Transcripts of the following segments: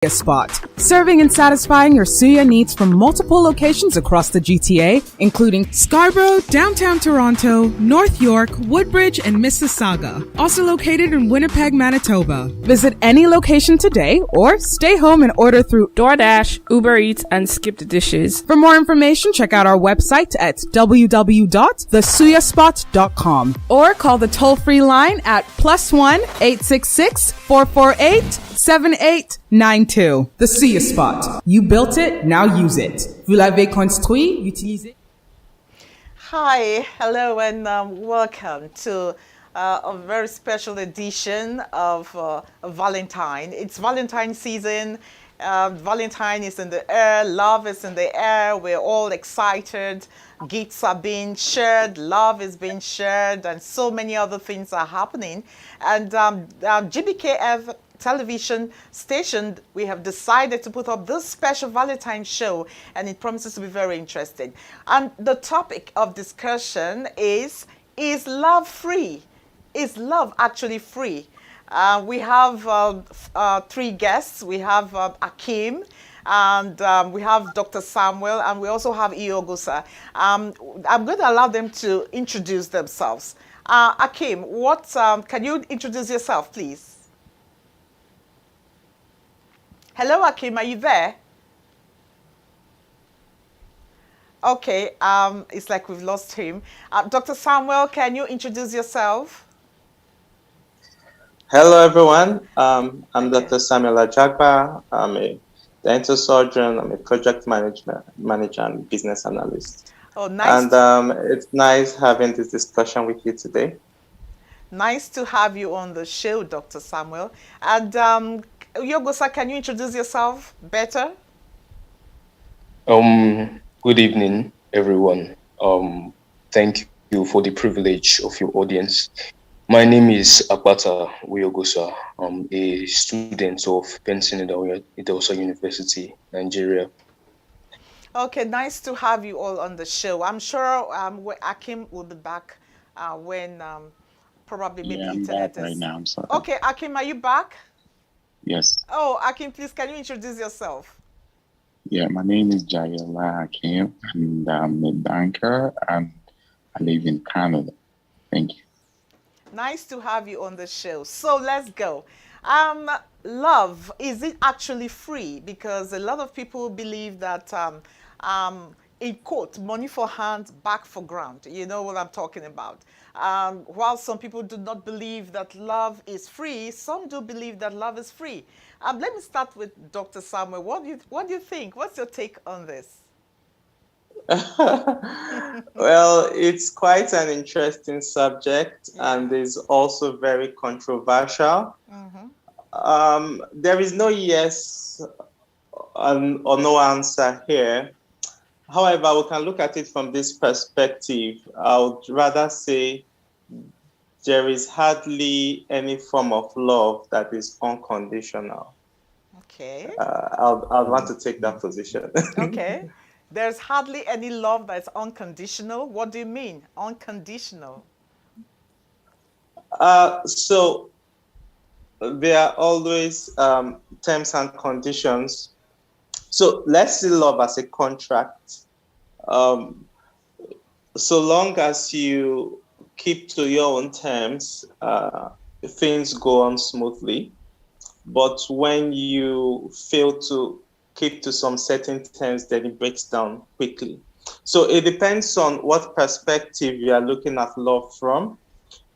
Spot, serving and satisfying your suya needs from multiple locations across the GTA, including Scarborough, downtown Toronto, North York, Woodbridge, and Mississauga. Also located in Winnipeg, Manitoba. Visit any location today or stay home and order through DoorDash, Uber Eats, and Skip the Dishes. For more information, check out our website at www.thesuyaspot.com or call the toll-free line at +1 866 448 7892. The Suya Spot. You built it, now use it. Vous l'avez construit, utilisez. Hi, hello, and welcome to a very special edition of Valentine. It's Valentine season. Valentine is in the air. Love is in the air. We're all excited. Gifts are being shared. Love is being shared, and so many other things are happening. And GBKF television station, we have decided to put up this special Valentine show, and it promises to be very interesting. And the topic of discussion is love free? Is love actually free? We have three guests. We have Akim, and we have Dr. Samuel, and we also have Iogusa. I'm going to allow them to introduce themselves. Akim, can you introduce yourself, please? Hello, Akim, are you there? Okay, it's like we've lost him. Dr. Samuel, can you introduce yourself? Hello, everyone. I'm Dr. Samuel Ajagba. I'm a dental surgeon. I'm a project manager and business analyst. Oh, nice. And it's nice having this discussion with you today. Nice to have you on the show, Dr. Samuel. And Yogosa, can you introduce yourself better? Good evening, everyone. Thank you for the privilege of your audience. My name is Akbata Uyogosa. I'm a student of Benson Idahosa University, Nigeria. Okay, nice to have you all on the show. I'm sure Akim will be back when probably maybe I'm internet back right now. I'm sorry. Okay, Akim, are you back? Yes. Oh, Akim, please, can you introduce yourself? Yeah, my name is Jayola Akim, and I'm a banker, and I live in Canada. Thank you. Nice to have you on the show. So let's go. Love, is it actually free? Because a lot of people believe that, in quote, money for hand, back for ground. You know what I'm talking about. While some people do not believe that love is free, some do believe that love is free. Let me start with Dr. Samuel. What do you think? What's your take on this? Well, it's quite an interesting subject, and is also very controversial. Mm-hmm. There is no yes or no answer here. However, we can look at it from this perspective. I would rather say there is hardly any form of love that is unconditional. Okay. I'd want to take that position. Okay. There's hardly any love that's unconditional. What do you mean, unconditional? So there are always terms and conditions. So let's see love as a contract. So long as you keep to your own terms, things go on smoothly. But when you fail to keep to some certain terms, then it breaks down quickly. So it depends on what perspective you are looking at love from.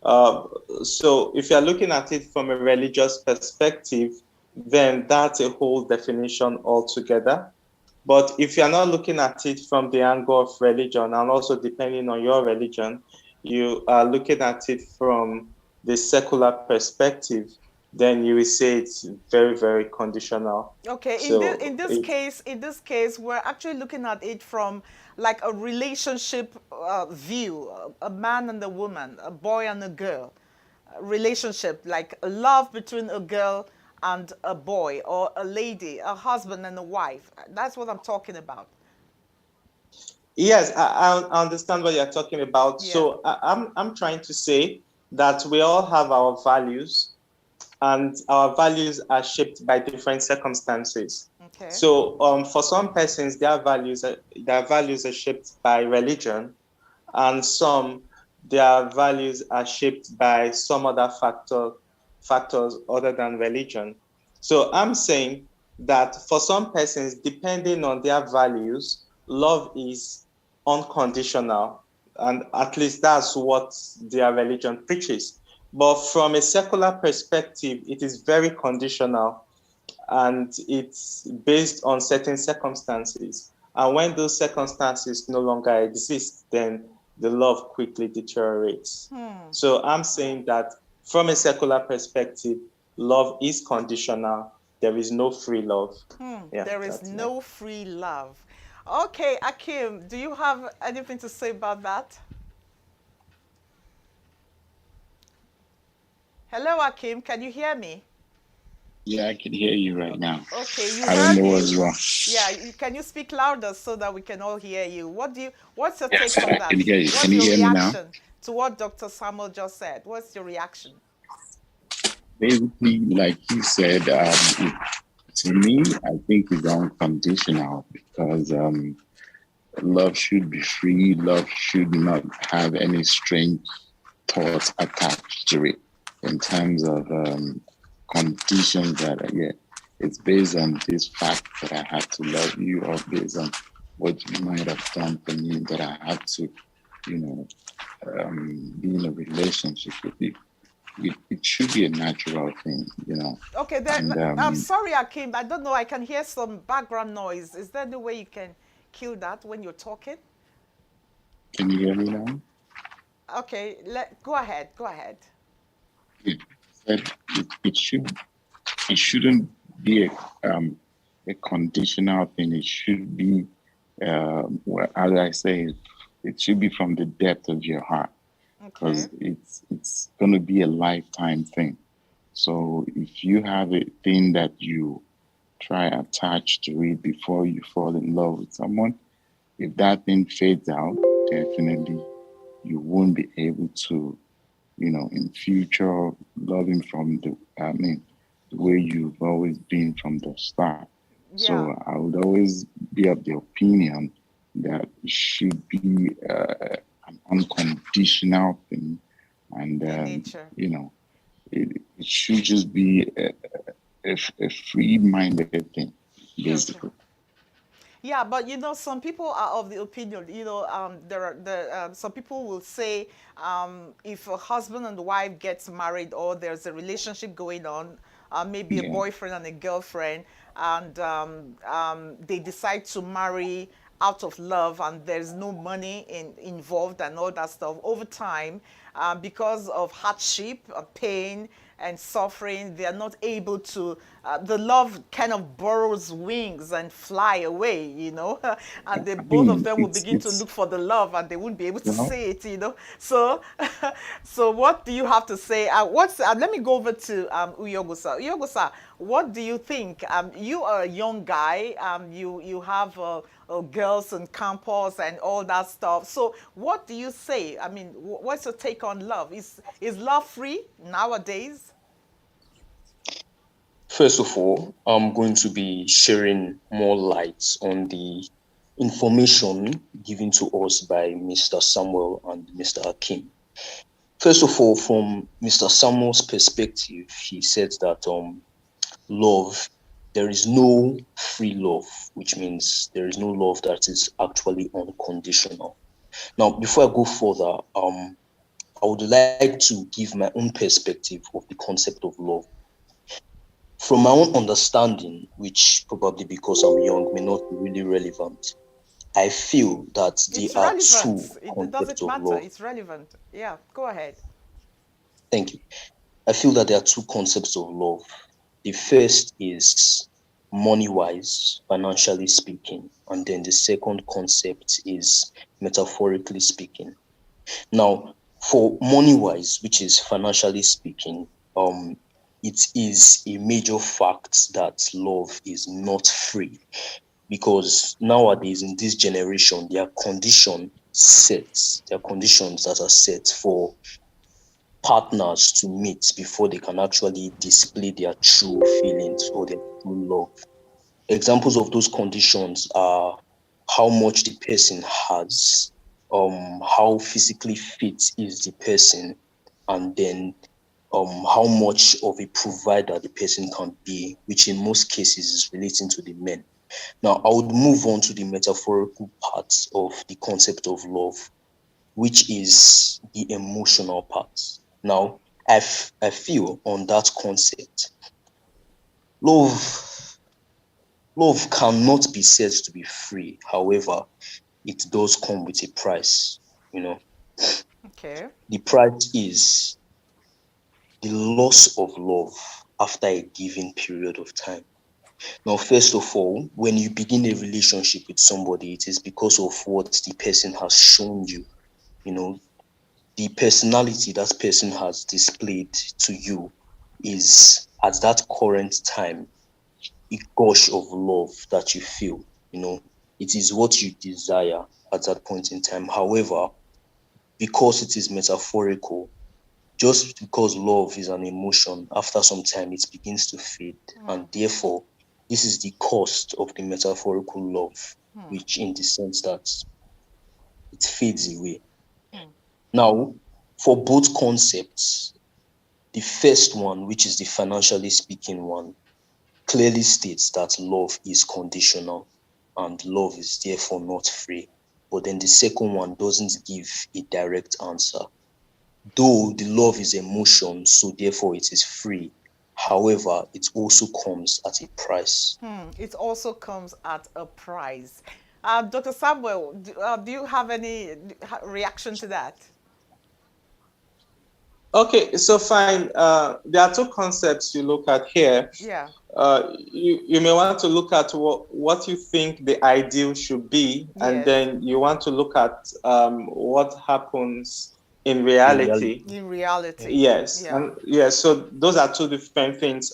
So if you're looking at it from a religious perspective, then that's a whole definition altogether. But if you're not looking at it from the angle of religion, and also depending on your religion, you are looking at it from the secular perspective, then you will say it's very, very conditional. Okay, So in this case, we're actually looking at it from like a relationship view, a man and a woman, a boy and a girl, relationship, like a love between a girl and a boy, or a lady, a husband and a wife. That's what I'm talking about. Yes, I understand what you're talking about. Yeah. So I'm trying to say that we all have our values, and our values are shaped by different circumstances. Okay. So for some persons, their values are shaped by religion, and some their values are shaped by some other factors other than religion. So I'm saying that for some persons, depending on their values, love is unconditional, and at least that's what their religion preaches. But from a secular perspective, it is very conditional, and it's based on certain circumstances. And when those circumstances no longer exist, then the love quickly deteriorates. So I'm saying that from a secular perspective, love is conditional. There is no free love. Yeah, There is that's it. no free love. Okay, Akim, do you have anything to say about that? Hello, Akim, can you hear me? Yeah, I can hear you right now. Okay, you I don't heard know him. what's wrong. Yeah, can you speak louder so that we can all hear you? What's your Yes, take on I that? can hear you. What's Can you your hear me now? reaction to what Dr. Samuel just said? What's your reaction? Basically, like you said, to me, I think it's unconditional because love should be free. Love should not have any strange thoughts attached to it in terms of conditions that, yeah, it's based on this fact that I have to love you, or based on what you might have done for me that I have to, you know, be in a relationship with you. It should be a natural thing, you know. Okay, then And I'm sorry, Akim. I don't know. I can hear some background noise. Is there any way you can kill that when you're talking? can you hear me now? Okay, go ahead. Go ahead. It said it shouldn't be a conditional thing. It should be, well, as I say, it should be from the depth of your heart, Okay. because it's going to be a lifetime thing. So if you have a thing that you try attach to it before you fall in love with someone, if that thing fades out, definitely you won't be able to, you know, in future love him from the way you've always been from the start. Yeah. So I would always be of the opinion that it should be an unconditional thing, and In nature. you know, it should just be a free-minded thing, basically. Yeah, but some people are of the opinion. Some people will say, if a husband and wife gets married, or there's a relationship going on, maybe a Yeah. boyfriend and a girlfriend, and they decide to marry out of love, and there's no money involved and all that stuff. Over time, because of hardship, pain, and suffering, they are not able to, the love kind of borrows wings and fly away, and they, I both of mean, them will begin to it's look for the love, and they won't be able to well, see it. So so what do you have to say? Let me go over to Uyogusa. Uyogusa, what do you think? You are a young guy, you have girls on campus and all that stuff. So what do you say? I mean, what's your take on love? Is love free nowadays? First of all, I'm going to be sharing more light on the information given to us by Mr. Samuel and Mr. Hakim. First of all, from Mr. Samuel's perspective, he said that love, there is no free love, which means there is no love that is actually unconditional. Now, before I go further, I would like to give my own perspective of the concept of love. From my own understanding, which probably because I'm young may not be really relevant, I feel that there It's are relevant. two It concepts doesn't of matter. love. It's relevant. Yeah, go ahead. Thank you. I feel that there are two concepts of love. The first is money-wise, financially speaking, and then the second concept is metaphorically speaking. Now, for money-wise, which is financially speaking, it is a major fact that love is not free, because nowadays in this generation, there are conditions that are set for partners to meet before they can actually display their true feelings or their true love. Examples of those conditions are how much the person has, how physically fit is the person, and then how much of a provider the person can be, which in most cases is relating to the men. Now, I would move on to the metaphorical parts of the concept of love, which is the emotional part. Now, I feel on that concept, love love cannot be said to be free. However, it does come with a price. You know, Okay. the price is the loss of love after a given period of time. Now, first of all, when you begin a relationship with somebody, it is because of what the person has shown you. You know, the personality that person has displayed to you is at that current time a gush of love that you feel. You know, it is what you desire at that point in time. However, because it is metaphorical, just because love is an emotion, after some time it begins to fade. And therefore, this is the cost of the metaphorical love, which in the sense that it fades away. Now, for both concepts, the first one, which is the financially speaking one, clearly states that love is conditional and love is therefore not free. But then the second one doesn't give a direct answer. Though the love is emotion, so therefore it is free. However, it also comes at a price. It also comes at a price. Dr. Samuel, do you have any reaction to that? Okay, so fine. There are two concepts you look at here. Yeah. You may want to look at what you think the ideal should be, and Yes. then you want to look at what happens in In reality, reality. In reality. Yes, Yeah. and yes, so those are two different things.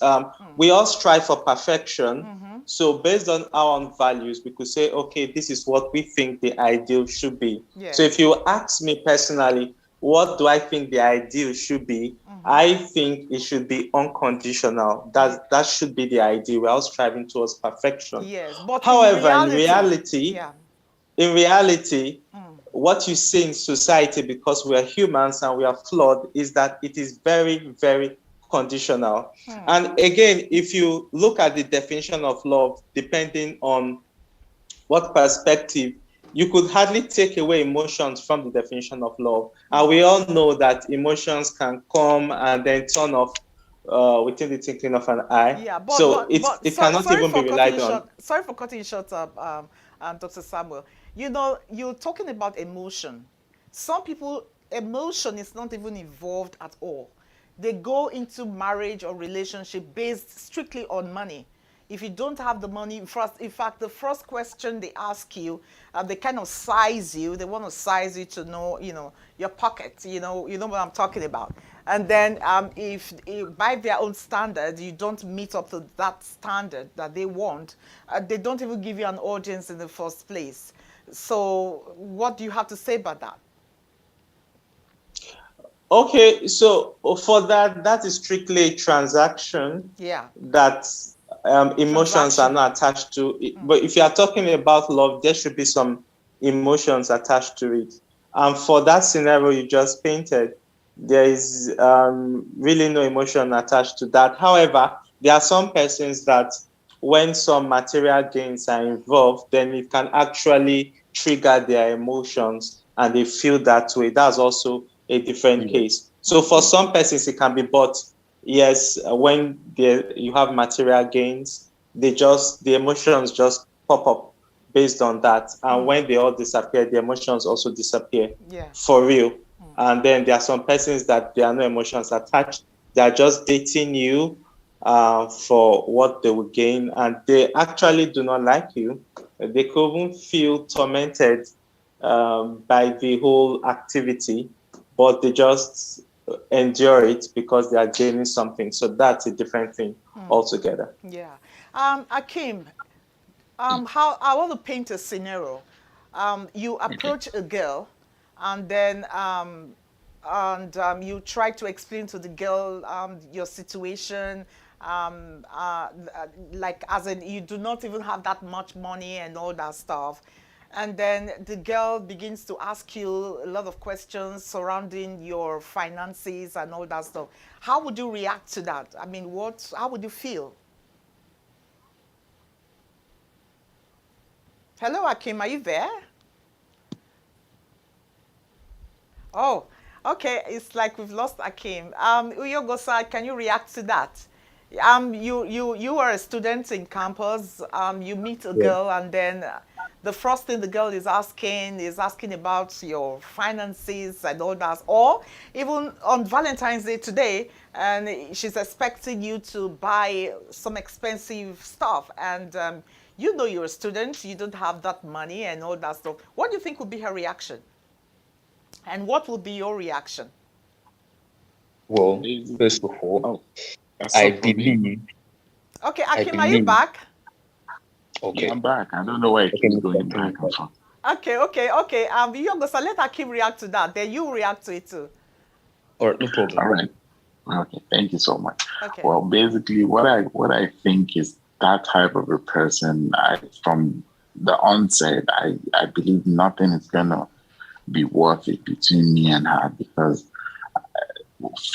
We all strive for perfection. So based on our own values, we could say, okay, this is what we think the ideal should be. So if Yes. you ask me personally, what do I think the ideal should be? I think it should be unconditional. That should be the ideal. We're all striving towards perfection. Yes. But However, yeah. in reality, what you see in society, because we are humans and we are flawed, is that it is very, very conditional. And again, if you look at the definition of love, depending on what perspective, you could hardly take away emotions from the definition of love. And we all know that emotions can come and then turn off within the twinkling of an eye. Yeah, So it cannot sorry even be for cutting relied you on. short. Sorry for cutting you short, Dr. Samuel. You know, you're talking about emotion. Some people, emotion is not even involved at all. They go into marriage or relationship based strictly on money. If you don't have the money, first, in fact, the first question they ask you, they kind of size you. They want to size you to know, your pocket. You know what I'm talking about. And then if by their own standard you don't meet up to that standard that they want, they don't even give you an audience in the first place. So what do you have to say about that? Okay, so for that is strictly a transaction Yeah. that emotions are Transactional. not attached to it. But if you are talking about love, there should be some emotions attached to it. And for that scenario you just painted, there is really no emotion attached to that. However, there are some persons that when some material gains are involved, then it can actually trigger their emotions and they feel that way. That's also a different yeah, case. So for some persons, it can be bought. Yes, when you have material gains, the emotions just pop up based on that. And when they all disappear, the emotions also disappear Yeah. for real. And then there are some persons that there are no emotions attached. They are just dating you for what they will gain, and they actually do not like you. They could even feel tormented by the whole activity, but they just endure it because they are gaining something. So that's a different thing altogether. Yeah. Akim, how I want to paint a scenario. You approach a girl, and then and you try to explain to the girl your situation, like as in you do not even have that much money and all that stuff. And then the girl begins to ask you a lot of questions surrounding your finances and all that stuff. How would you react to that? I mean, how would you feel? Hello, Akim, are you there? Oh, okay. It's like we've lost Akim. Uyogosa, can you react to that? You are a student in campus. You meet a Yeah. girl, and then the first thing the girl is asking about your finances and all that. Or even on Valentine's Day today, and she's expecting you to buy some expensive stuff, and you know you're a student, you don't have that money and all that stuff. What do you think would be her reaction? And what will be your reaction? Well, Is- first of all, Oh, that's I all for me. believe, Okay, I Akim, are you believe, back? Yeah, okay, I'm back. I don't know why it okay, keeps Mr. going Akim back is and back. forth. Okay. You go, so let Akim react to that. Then you react to it too. All right, no All problem. right. Okay. Thank you so much. Okay. Well, basically, what I think is that type of a person. From the onset, I believe nothing is gonna be worth it between me and her, because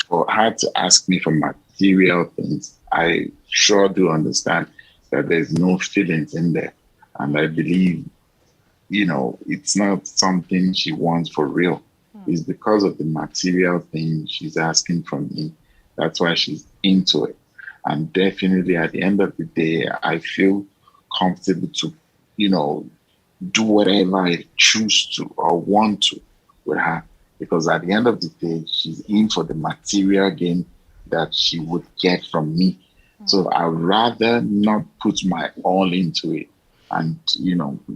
for her to ask me for material things, I sure do understand that there's no feelings in there, and I believe, it's not something she wants for real. It's because of the material thing she's asking from me. That's why she's into it. And definitely at the end of the day, I feel comfortable to, you know, do whatever I choose to or want to with her. Because at the end of the day, she's in for the material gain that she would get from me. So I'd rather not put my all into it and,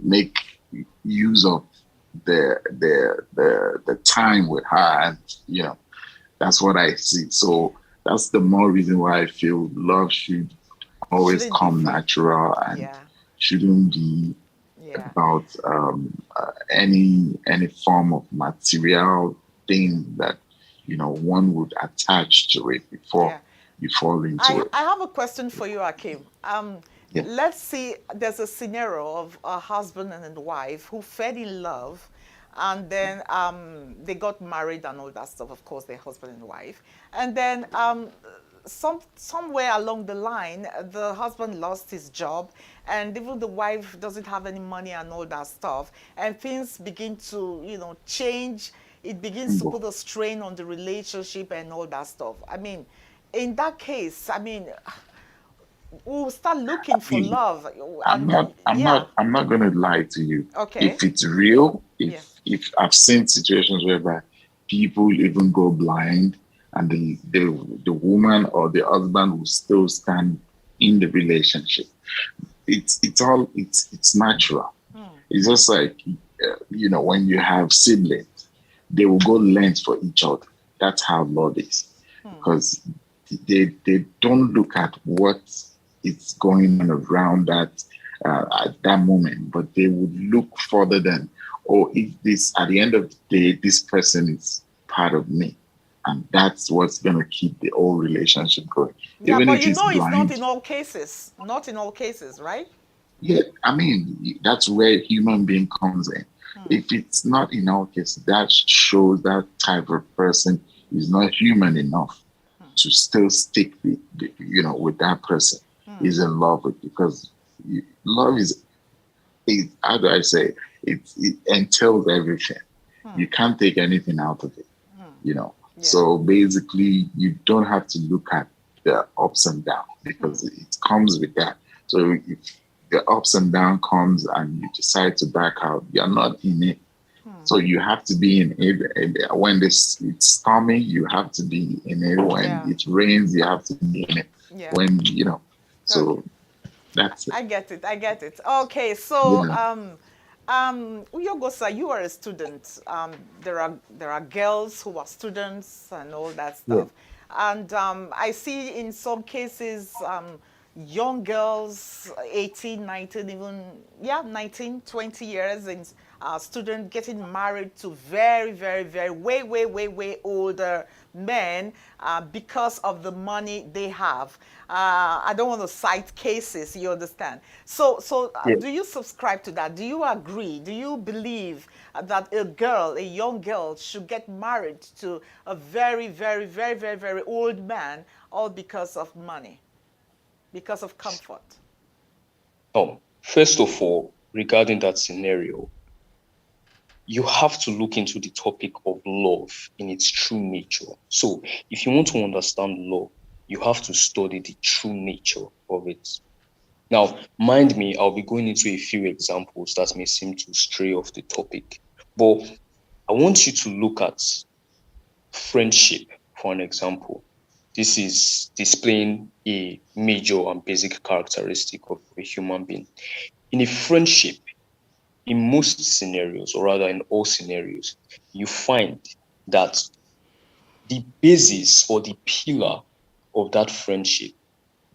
make use of the time with her, and that's what I see. So that's the more reason why I feel love should always Shouldn't be come for. natural and Yeah. shouldn't be Yeah. about any form of material thing that one would attach to it before Yeah. you fall into it. I have a question for you, Akim. Yeah. Let's see, there's a scenario of a husband and a wife who fell in love, and then they got married and all that stuff. Of course, they're husband and wife. And then somewhere along the line, the husband lost his job, and even the wife doesn't have any money and all that stuff. And things begin to, change. It begins to put a strain on the relationship and all that stuff. I mean, in that case, I mean, we'll start looking for love. I'm And not I'm yeah, not I'm not gonna lie to you. okay. If it's real, Yeah. if I've seen situations whereby people even go blind, and the woman or the husband will still stand in the relationship. It's natural. It's just like when you have siblings, they will go lengths for each other. That's how love is, because they don't look at what is going on around that at that moment, but they would look further than, oh, if this at the end of the day, this person is part of me, and that's what's gonna keep the whole relationship going, Yeah, even but if you it's know it's not blind. in all cases. Not in all cases, right? Yeah, I mean, that's where human being comes in. If it's not in our case, that shows that type of person is not human enough to still stick with that person. Is in love with, because love is, how do I say, it entails everything. You can't take anything out of it. Yeah. So basically, you don't have to look at the ups and downs, because it comes with that. So if the ups and down comes and you decide to back out, you're not in it. So you have to be in it. When it's stormy, you have to be in it. When Yeah. it rains, you have to be in it. Yeah. When. So that's it. I get it. I get it. Okay, so Yeah. Uyogosa, you are a student. There are girls who are students and all that Yeah. stuff. And I see in some cases young girls, 18, 19, even, yeah, 19, 20 years, and students getting married to very, very, very, way, way, way, way older men because of the money they have. I don't want to cite cases, you understand? So, Yeah. do you subscribe to that? Do you agree? Do you believe that a girl, a young girl, should get married to a very, very, very, very, very old man, all because of money, because of comfort? First of all, regarding that scenario, you have to look into the topic of love in its true nature. So, if you want to understand love, you have to study the true nature of it. Now, mind me, I'll be going into a few examples that may seem to stray off the topic, but I want you to look at friendship for an example. This is displaying a major and basic characteristic of a human being. In a friendship, in most scenarios, or rather in all scenarios, you find that the basis or the pillar of that friendship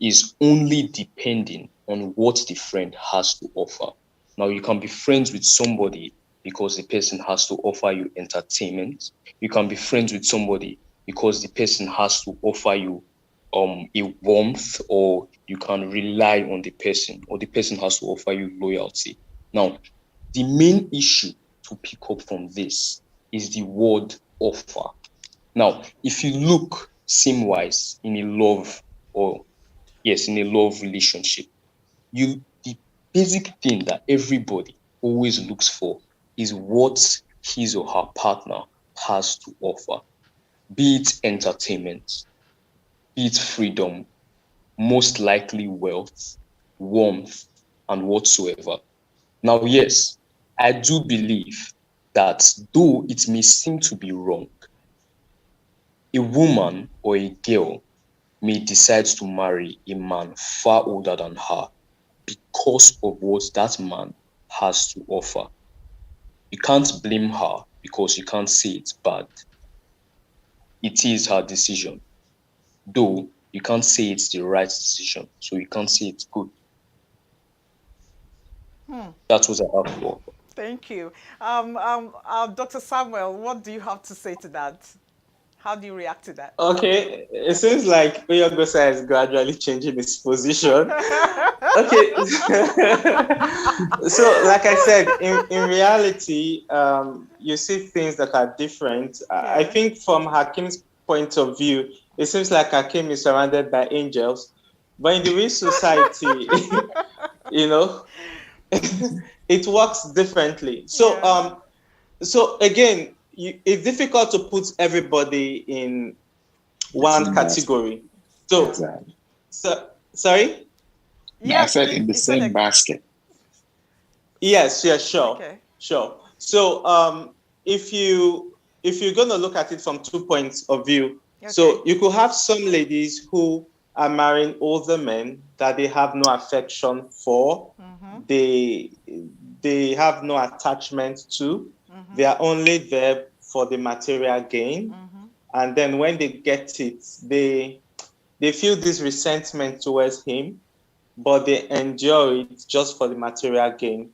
is only depending on what the friend has to offer. Now, you can be friends with somebody because the person has to offer you entertainment. You can be friends with somebody because the person has to offer you a warmth, or you can rely on the person, or the person has to offer you loyalty. Now, the main issue to pick up from this is the word offer. Now, if you look sim-wise in a love, or yes, in a love relationship, the basic thing that everybody always looks for is what his or her partner has to offer, be it entertainment, be it freedom, most likely wealth, warmth, and whatsoever. Now, yes, I do believe that though it may seem to be wrong, a woman or a girl may decide to marry a man far older than her because of what that man has to offer. You can't blame her because you can't say it's bad. It is her decision. Though you can't say it's the right decision, so you can't say it's good. That's what I have to offer. Thank you. Dr. Samuel, what do you have to say to that? How do you react to that? Okay, it seems like Oyogosa is gradually changing his position. Okay, so like I said, in reality, you see things that are different. I Yeah. think from Hakim's point of view, it seems like Hakim is surrounded by angels, but in the real society, you know, it works differently. So, Yeah. so again, it's difficult to put everybody in The one same basket. category. So, Exactly. sorry? No, I Yes, said in the he said same basket. Yes, yeah, sure, okay. sure. So, if you're gonna look at it from 2 points of view, Okay. so you could have some ladies who are marrying older men that they have no affection for, they they have no attachment to, they are only there for the material gain, and then when they get it, they feel this resentment towards him, but they endure it just for the material gain.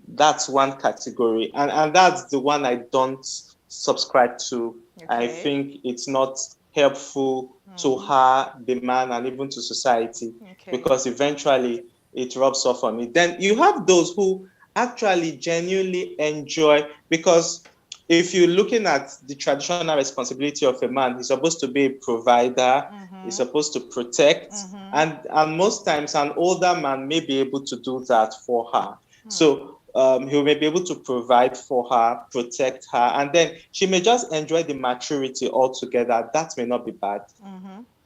That's one category. And that's the one I don't subscribe to. I Okay. think it's not helpful to her, the man, and even to society, Okay. because eventually it rubs off on it. Then you have those who actually genuinely enjoy, because if you're looking at the traditional responsibility of a man, he's supposed to be a provider, he's supposed to protect, and most times an older man may be able to do that for her. So he may be able to provide for her, protect her, and then she may just enjoy the maturity altogether. That may not be bad.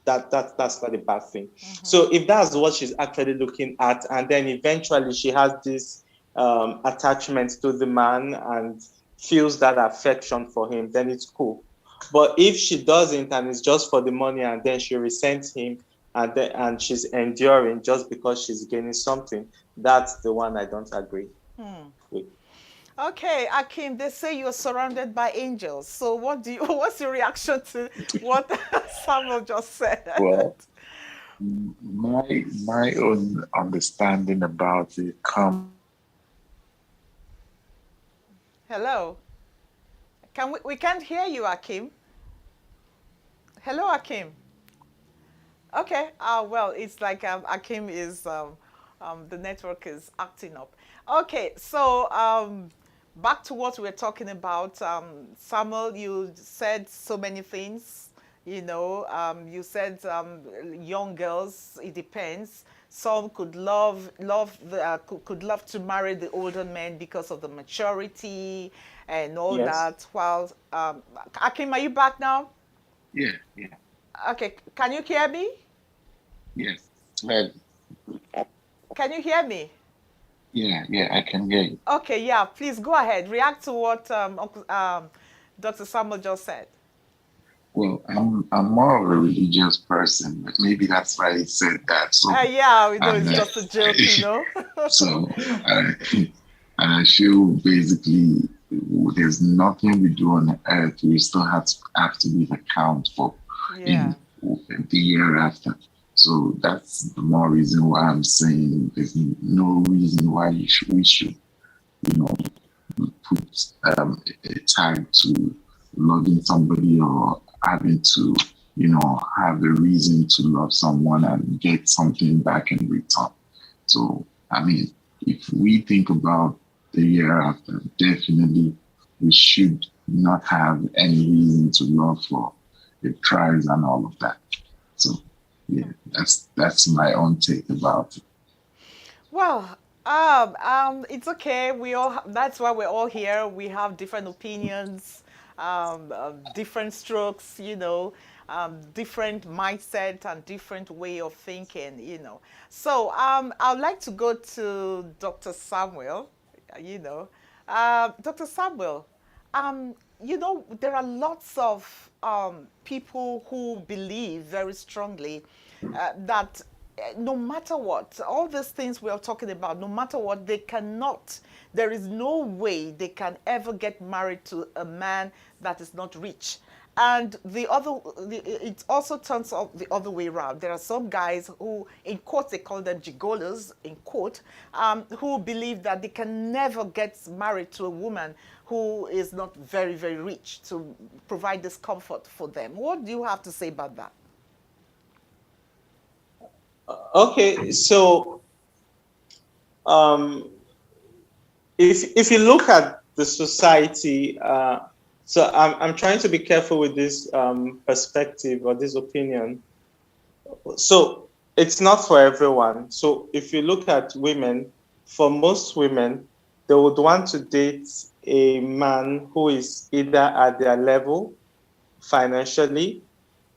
That's not a bad thing. So if that's what she's actually looking at, and then eventually she has this attachment to the man and feels that affection for him, then it's cool. But if she doesn't and it's just for the money, and then she resents him, and she's enduring just because she's gaining something, that's the one I don't agree with. Okay, Akim, they say you're surrounded by angels. So what's your reaction to what Samuel just said? Well, My own understanding about it comes Hello. We can't hear you, Akim. Hello, Akim. Okay. Well, it's like Akim is the network is acting up. Okay. So back to what we're talking about. Samuel, you said so many things. You said young girls. It depends. Some could could love to marry the older men because of the maturity and all Yes. that. While Akim, are you back now? yeah, yeah, Okay. Can you hear me? yes. Well, Can you hear me? yeah, yeah, I can hear you. Okay, yeah, please go ahead. React to what Dr. Samuel just said. Well, I'm more of a religious person, but maybe that's why he said that. So, Yeah, we know and it's just a joke, you know. so, and I feel basically there's nothing we do on earth we still have to give account for Yeah. in the year after. So that's the more reason why I'm saying there's no reason why we should, you know, put a tag to loving somebody or having to, have a reason to love someone and get something back in return. So, I mean, if we think about the year after, definitely we should not have any reason to love for the prize and all of that. So, yeah, that's my own take about it. Well, it's okay. That's why we're all here. We have different opinions, different strokes, different mindset and different way of thinking, So, I'd like to go to Dr. Samuel, you know. Dr. Samuel, there are lots of people who believe very strongly that no matter what, all these things we are talking about, no matter what, there is no way they can ever get married to a man that is not rich. And it also turns out the other way around. There are some guys who, in quotes, they call them gigolos, in quote, who believe that they can never get married to a woman who is not very, very rich to provide this comfort for them. What do you have to say about that? Okay, so um, if you look at the society, so I'm trying to be careful with this perspective or this opinion. So it's not for everyone. So if you look at women, for most women, they would want to date a man who is either at their level financially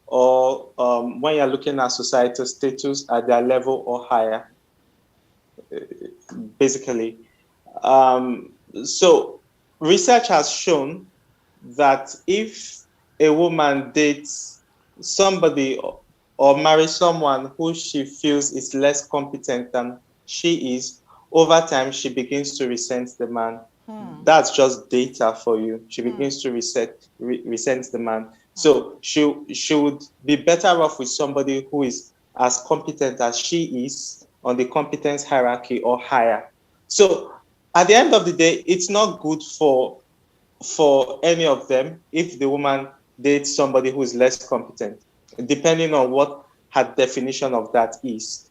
or when you're looking at societal status at their level or higher, basically. Um, so research has shown that if a woman dates somebody or marries someone who she feels is less competent than she is, over time she begins to resent the man. That's just data for you. She begins to resent the man. So she would be better off with somebody who is as competent as she is on the competence hierarchy or higher. So at the end of the day, it's not good for any of them if the woman dates somebody who is less competent, depending on what her definition of that is.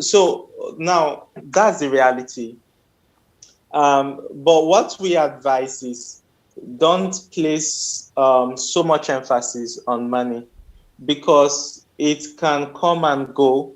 So now that's the reality. But what we advise is don't place so much emphasis on money because it can come and go.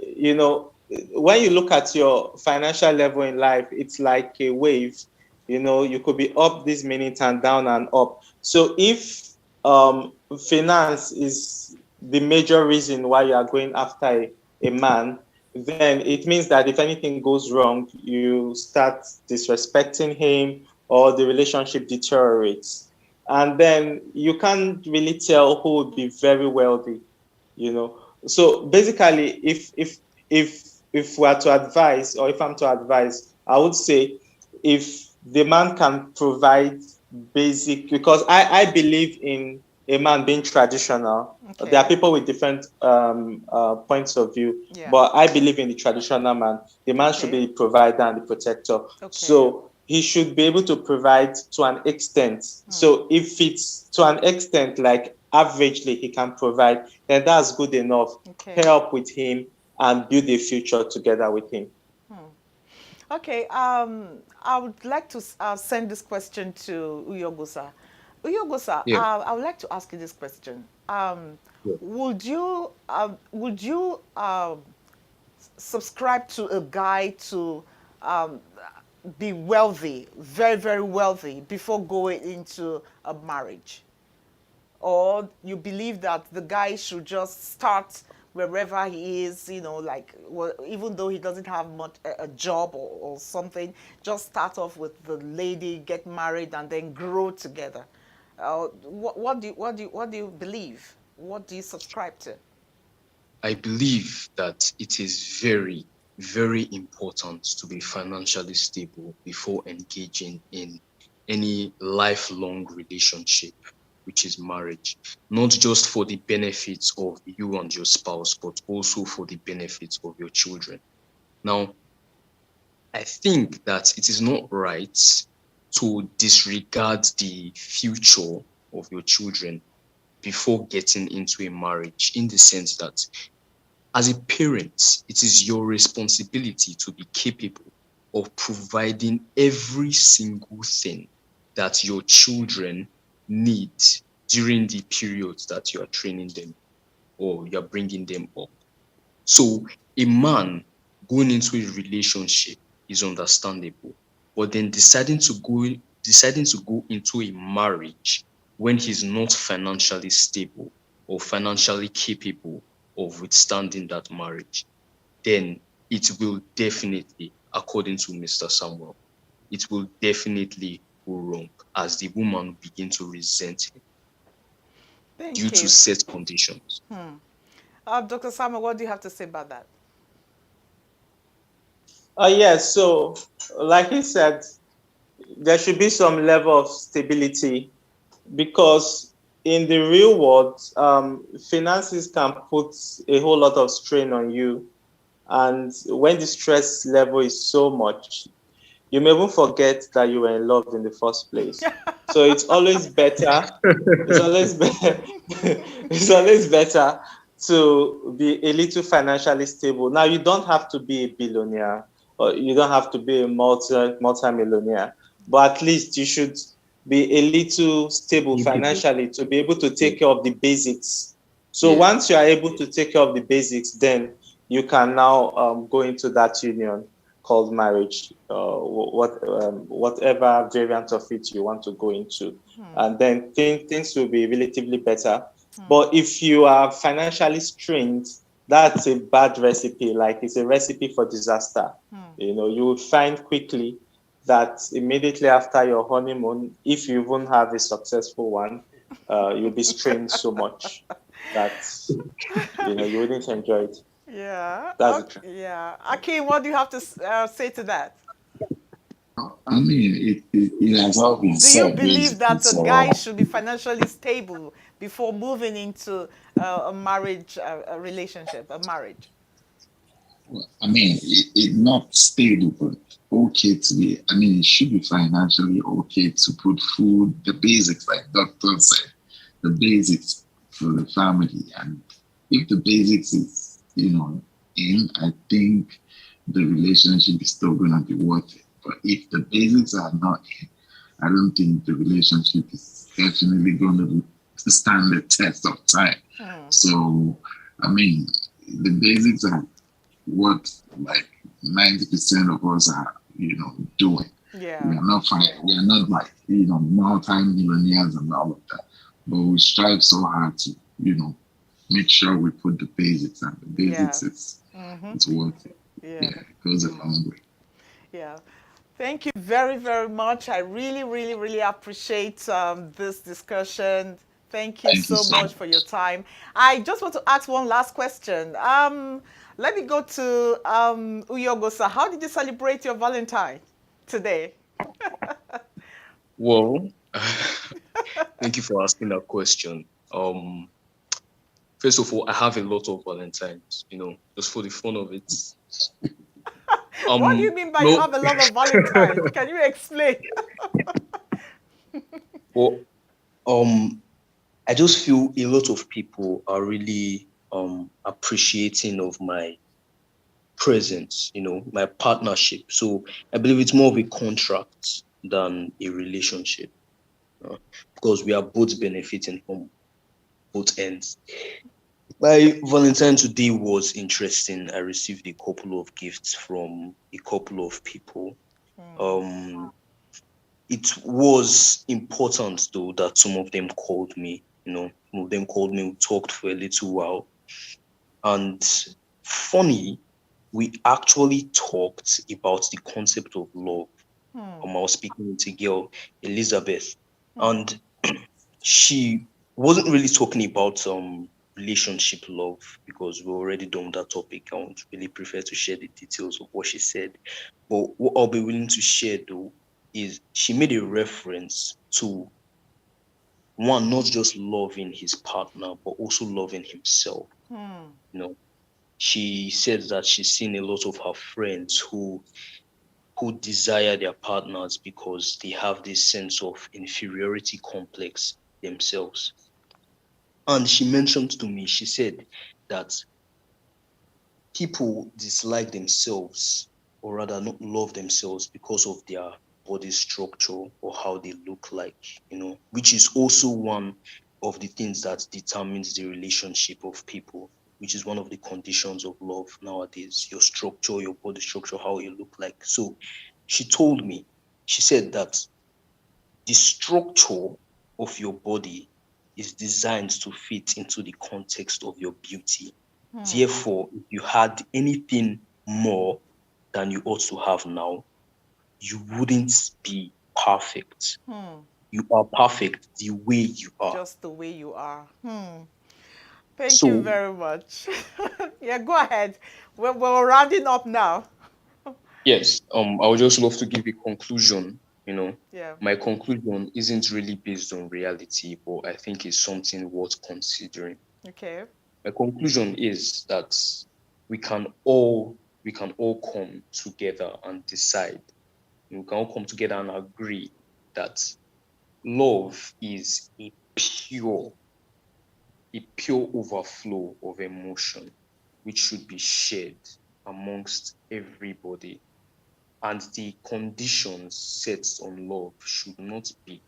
You know, when you look at your financial level in life, it's like a wave. You know, you could be up this minute and down and up. So if finance is the major reason why you are going after a man, then it means that if anything goes wrong, you start disrespecting him or the relationship deteriorates. And then you can't really tell who would be very wealthy, you know. So basically, if we're to advise, or if I'm to advise, I would say if the man can provide basic, because I believe a man being traditional. Okay. There are people with different points of view, Yeah. but I believe in the traditional man. The man should Okay. be the provider and the protector. Okay. So he should be able to provide to an extent. So if it's to an extent, like averagely he can provide, then that's good enough. Okay. Pair up with him and build a future together with him. Okay, I would like to send this question to Uyogosa. Uyogosa, Yeah. I would like to ask you this question. Yeah. Would you subscribe to a guy to um, be wealthy, very, very wealthy, before going into a marriage? Or you believe that the guy should just start wherever he is, like, well, even though he doesn't have much a job or something, just start off with the lady, get married, and then grow together. What do you believe? What do you subscribe to? I believe that it is very, very important to be financially stable before engaging in any lifelong relationship, which is marriage, not just for the benefits of you and your spouse, but also for the benefits of your children. Now, I think that it is not right to disregard the future of your children before getting into a marriage, in the sense that as a parent, it is your responsibility to be capable of providing every single thing that your children need during the periods that you are training them or you're bringing them up. So a man going into a relationship is understandable, but then deciding to go into a marriage when he's not financially stable or financially capable of withstanding that marriage, then it will definitely, according to Mr. Samuel, it will definitely go wrong, as the woman will begin to resent him due Thank to you. set conditions. Dr. Samuel, what do you have to say about that? Yes, so like he said, there should be some level of stability because in the real world, finances can put a whole lot of strain on you. And when the stress level is so much, you may even forget that you were in love in the first place. So it's always better. It's always better. It's always better to be a little financially stable. Now you don't have to be a billionaire or you don't have to be a multi-millionaire, but at least you should be a little stable Capable. financially to be able to Yeah. take care of the basics. So Yeah. once you are able to take care of the basics, then you can now go into that union called marriage, whatever variant of it you want to go into, and then things will be relatively better. But if you are financially strained, that's a bad recipe. Like it's a recipe for disaster. You will find quickly that immediately after your honeymoon, if you even have a successful one, you'll be strained so much that you wouldn't enjoy it. Yeah. That's the truth. Okay. Yeah. Akim, what do you have to say to that? I mean, it has all been Do you said, believe basically. that a So, guy should be financially stable before moving into a marriage, a relationship, a marriage? I mean, it not stable, but okay to be. I mean, it should be financially okay to put food, the basics, like doctor said, the basics for the family. And if the basics is, in, I think the relationship is still going to be worth it. But if the basics are not in, I don't think the relationship is definitely going to stand the test of time. So, I mean, the basics are what like 90% of us are, doing. Yeah. We are not fine. We are not like, multi-millionaires and all of that. But we strive so hard to, make sure we put the basics, and the basics it's worth it. Yeah. Yeah, it goes a long way. Yeah. Thank you very, very much. I really, really, really appreciate this discussion. Thank you Thank you so so much for your much. time. I just want to ask one last question. Let me go to Uyogosa. How did you celebrate your Valentine today? Well, thank you for asking that question. Um, First of all, I have a lot of Valentines, just for the fun of it. What do you mean by you No, have a lot of Valentines? Can you explain? well, I just feel a lot of people are really appreciating of my presence, my partnership. So I believe it's more of a contract than a relationship, because we are both benefiting from both ends. My Valentine today was interesting. I received a couple of gifts from a couple of people. Um, it was important though that some of them called me. Some of them called me. We talked for a little while, and funny, we actually talked about the concept of love. I was speaking with a girl, Elizabeth, and she wasn't really talking about relationship love, because we're already done with that topic. I won't really prefer to share the details of what she said. But what I'll be willing to share though is she made a reference to one, not just loving his partner, but also loving himself. She said that she's seen a lot of her friends who desire their partners because they have this sense of inferiority complex themselves. And she mentioned to me, she said that people dislike themselves, or rather not love themselves, because of their body structure or how they look like, which is also one of the things that determines the relationship of people, which is one of the conditions of love nowadays: your structure, your body structure, how you look like. So she told me, she said that the structure of your body is designed to fit into the context of your beauty. Therefore, if you had anything more than you ought to have now, you wouldn't be perfect. You are perfect the way you are. Just the way you are. Thank you So, very much. Yeah, go ahead. We're rounding up now. yes, I would just love to give a conclusion. Yeah. My conclusion isn't really based on reality, but I think it's something worth considering. Okay. My conclusion is that we can all come together and decide. We can all come together and agree that love is a pure overflow of emotion, which should be shared amongst everybody. And the conditions set on love should not be,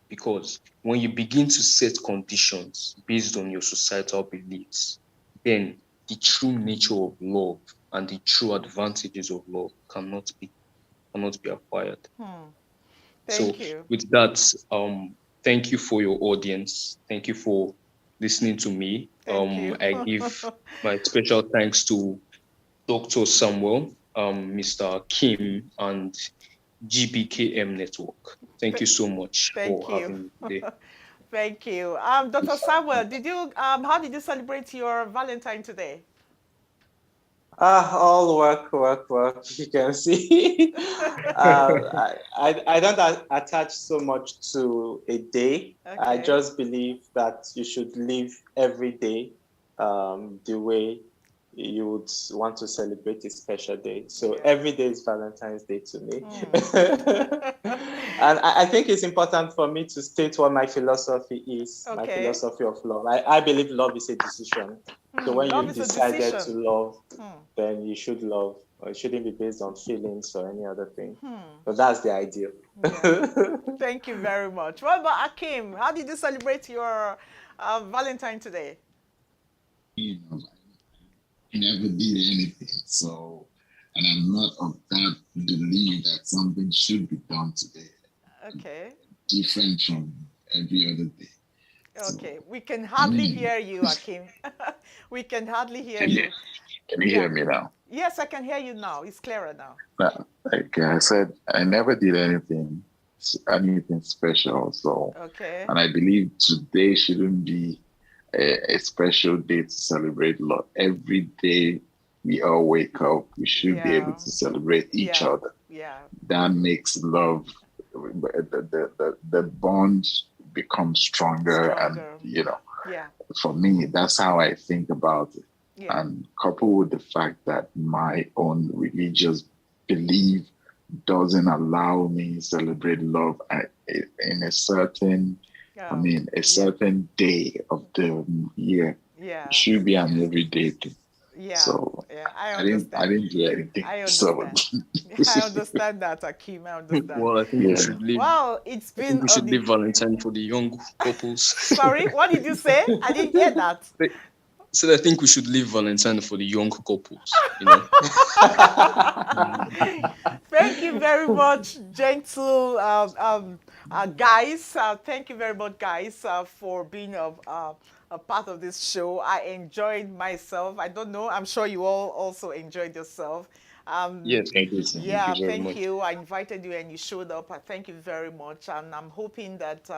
because when you begin to set conditions based on your societal beliefs, then the true nature of love and the true advantages of love cannot be acquired. So Thank you. with that, thank you for your audience. Thank you for listening to me. Thank you. I give my special thanks to Dr. Samuel, Mr. Kim, and GBKM Network. Thank you so much Thank for you. having me today. Thank you. Dr. Samuel, how did you celebrate your Valentine today? All work, work, work. You can see. I don't attach so much to a day. I Okay. just believe that you should live every day the way you would want to celebrate a special day. So Yeah. every day is Valentine's Day to me. And I think it's important for me to state what my philosophy is, my Okay. philosophy of love. I believe love is a decision. So when Love you've is a decided decision. to love, then you should love. Or it shouldn't be based on feelings or any other thing. So that's the ideal. Yeah. Thank you very much. What about Akim? How did you celebrate your Valentine today? You know, I never did anything. So, and I'm not of that belief that something should be done today, Okay. different from every other day. Okay. So, We can I hardly mean, hear you, Akim. We can hardly hear can you, you. can you Yeah. hear me now? Yes, I can hear you now. It's clearer now. Like I said, I never did anything special. So, Okay. and I believe today shouldn't be a special day to celebrate love. Every day we all wake up, we should be able Yeah. to celebrate each Yeah. other. Yeah. That makes love, the bond become stronger. And, Yeah. for me, that's how I think about it. Yeah. And coupled with the fact that my own religious belief doesn't allow me to celebrate love in a certain, a certain day of the year. Yeah. It should be an everyday thing. Yeah. So I I didn't do anything. I So understand. I understand that, Akeem. I understand. Well, I think we should leave. Well, it's I think been we should leave Valentine for the young couples. Sorry, what did you say? I didn't hear that. So I think we should leave Valentine for the young couples. You know. Thank you very much, gentle guys. Thank you very much, guys, for being a part of this show. I enjoyed myself. I don't know. I'm sure you all also enjoyed yourself. Yes, thank you. Yeah, Thank you very thank much. you. I invited you and you showed up. I thank you very much, and I'm hoping that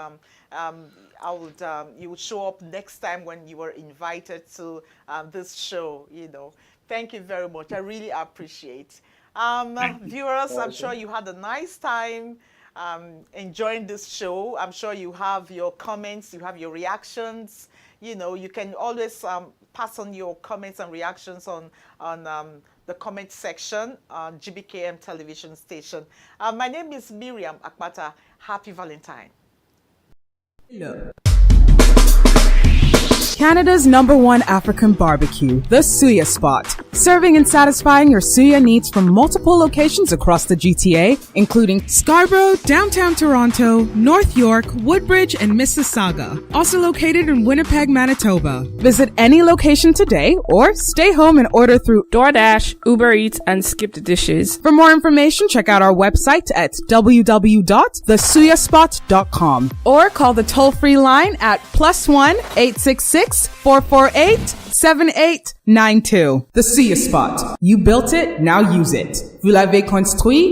you would show up next time when you were invited to this show. Thank you very much. I really appreciate. Viewers, I'm sure you had a nice time enjoying this show. I'm sure you have your comments, you have your reactions. You can always pass on your comments and reactions on the comment section on GBKM television station. My name is Miriam Akpata. Happy Valentine. Canada's #1 African barbecue, the Suya Spot. Serving and satisfying your Suya needs from multiple locations across the GTA, including Scarborough, downtown Toronto, North York, Woodbridge, and Mississauga. Also located in Winnipeg, Manitoba. Visit any location today or stay home and order through DoorDash, Uber Eats, and Skip the Dishes. For more information, check out our website at www.thesuyaspot.com or call the toll-free line at +1 866 448 7892. The Suya Spot. You built it, now use it. Vous l'avez construit.